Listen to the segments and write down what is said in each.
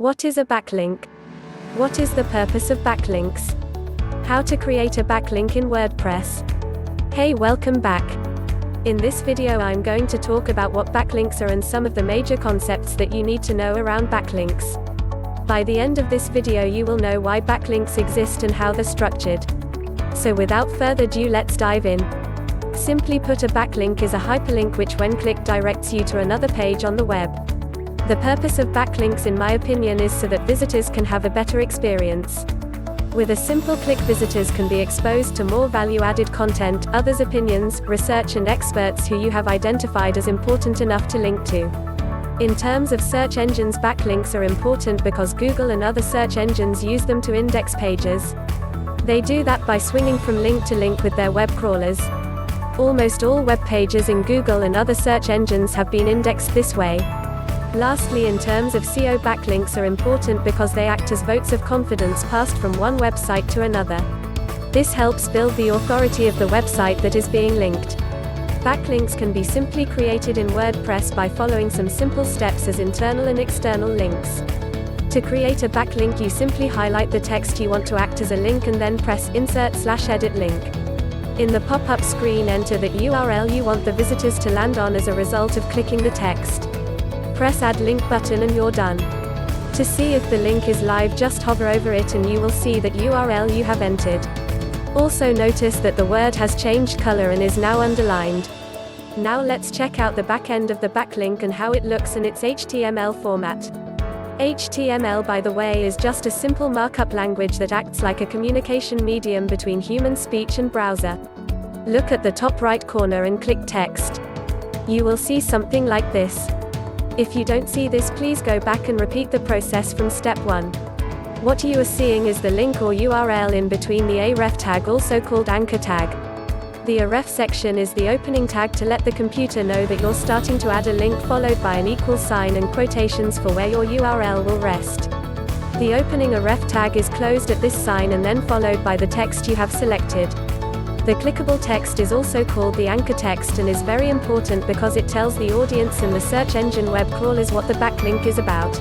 What is a backlink? What is the purpose of backlinks? How to create a backlink in WordPress. Hey, welcome back. In this video I'm going to talk about what backlinks are and some of the major concepts that you need to know around backlinks. By the end of this video you will know why backlinks exist and how they're structured. So without further ado, let's dive in. Simply put, a backlink is a hyperlink which when clicked directs you to another page on the web. The purpose of backlinks, in my opinion, is so that visitors can have a better experience. With a simple click, visitors can be exposed to more value-added content, others' opinions, research and experts who you have identified as important enough to link to. In terms of search engines, backlinks are important because Google and other search engines use them to index pages. They do that by swinging from link to link with their web crawlers. Almost all web pages in Google and other search engines have been indexed this way. Lastly, in terms of SEO, backlinks are important because they act as votes of confidence passed from one website to another. This helps build the authority of the website that is being linked. Backlinks can be simply created in WordPress by following some simple steps as internal and external links. To create a backlink, you simply highlight the text you want to act as a link and then press Insert/Edit Link. In the pop-up screen, enter the URL you want the visitors to land on as a result of clicking the text. Press Add Link button and you're done. To see if the link is live, just hover over it and you will see that URL you have entered. Also notice that the word has changed color and is now underlined. Now let's check out the back end of the backlink and how it looks in its HTML format. HTML, by the way, is just a simple markup language that acts like a communication medium between human speech and browser. Look at the top right corner and click text. You will see something like this. If you don't see this, please go back and repeat the process from step 1. What you are seeing is the link or URL in between the href tag, also called anchor tag. The href section is the opening tag to let the computer know that you're starting to add a link, followed by an equal sign and quotations for where your URL will rest. The opening href tag is closed at this sign and then followed by the text you have selected. The clickable text is also called the anchor text and is very important because it tells the audience and the search engine web crawlers what the backlink is about.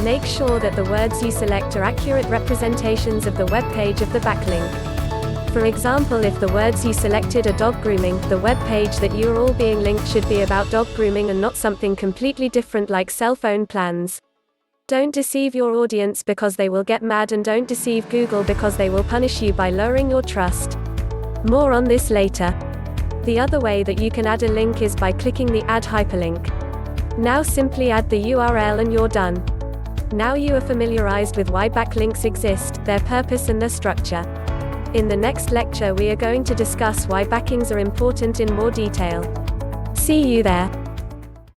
Make sure that the words you select are accurate representations of the web page of the backlink. For example, if the words you selected are dog grooming, the web page that you are all being linked should be about dog grooming and not something completely different like cell phone plans. Don't deceive your audience because they will get mad, and don't deceive Google because they will punish you by lowering your trust. More on this later. The other way that you can add a link is by clicking the Add Hyperlink. Now simply add the URL and you're done. Now you are familiarized with why backlinks exist, their purpose and their structure. In the next lecture we are going to discuss why backlinks are important in more detail. See you there.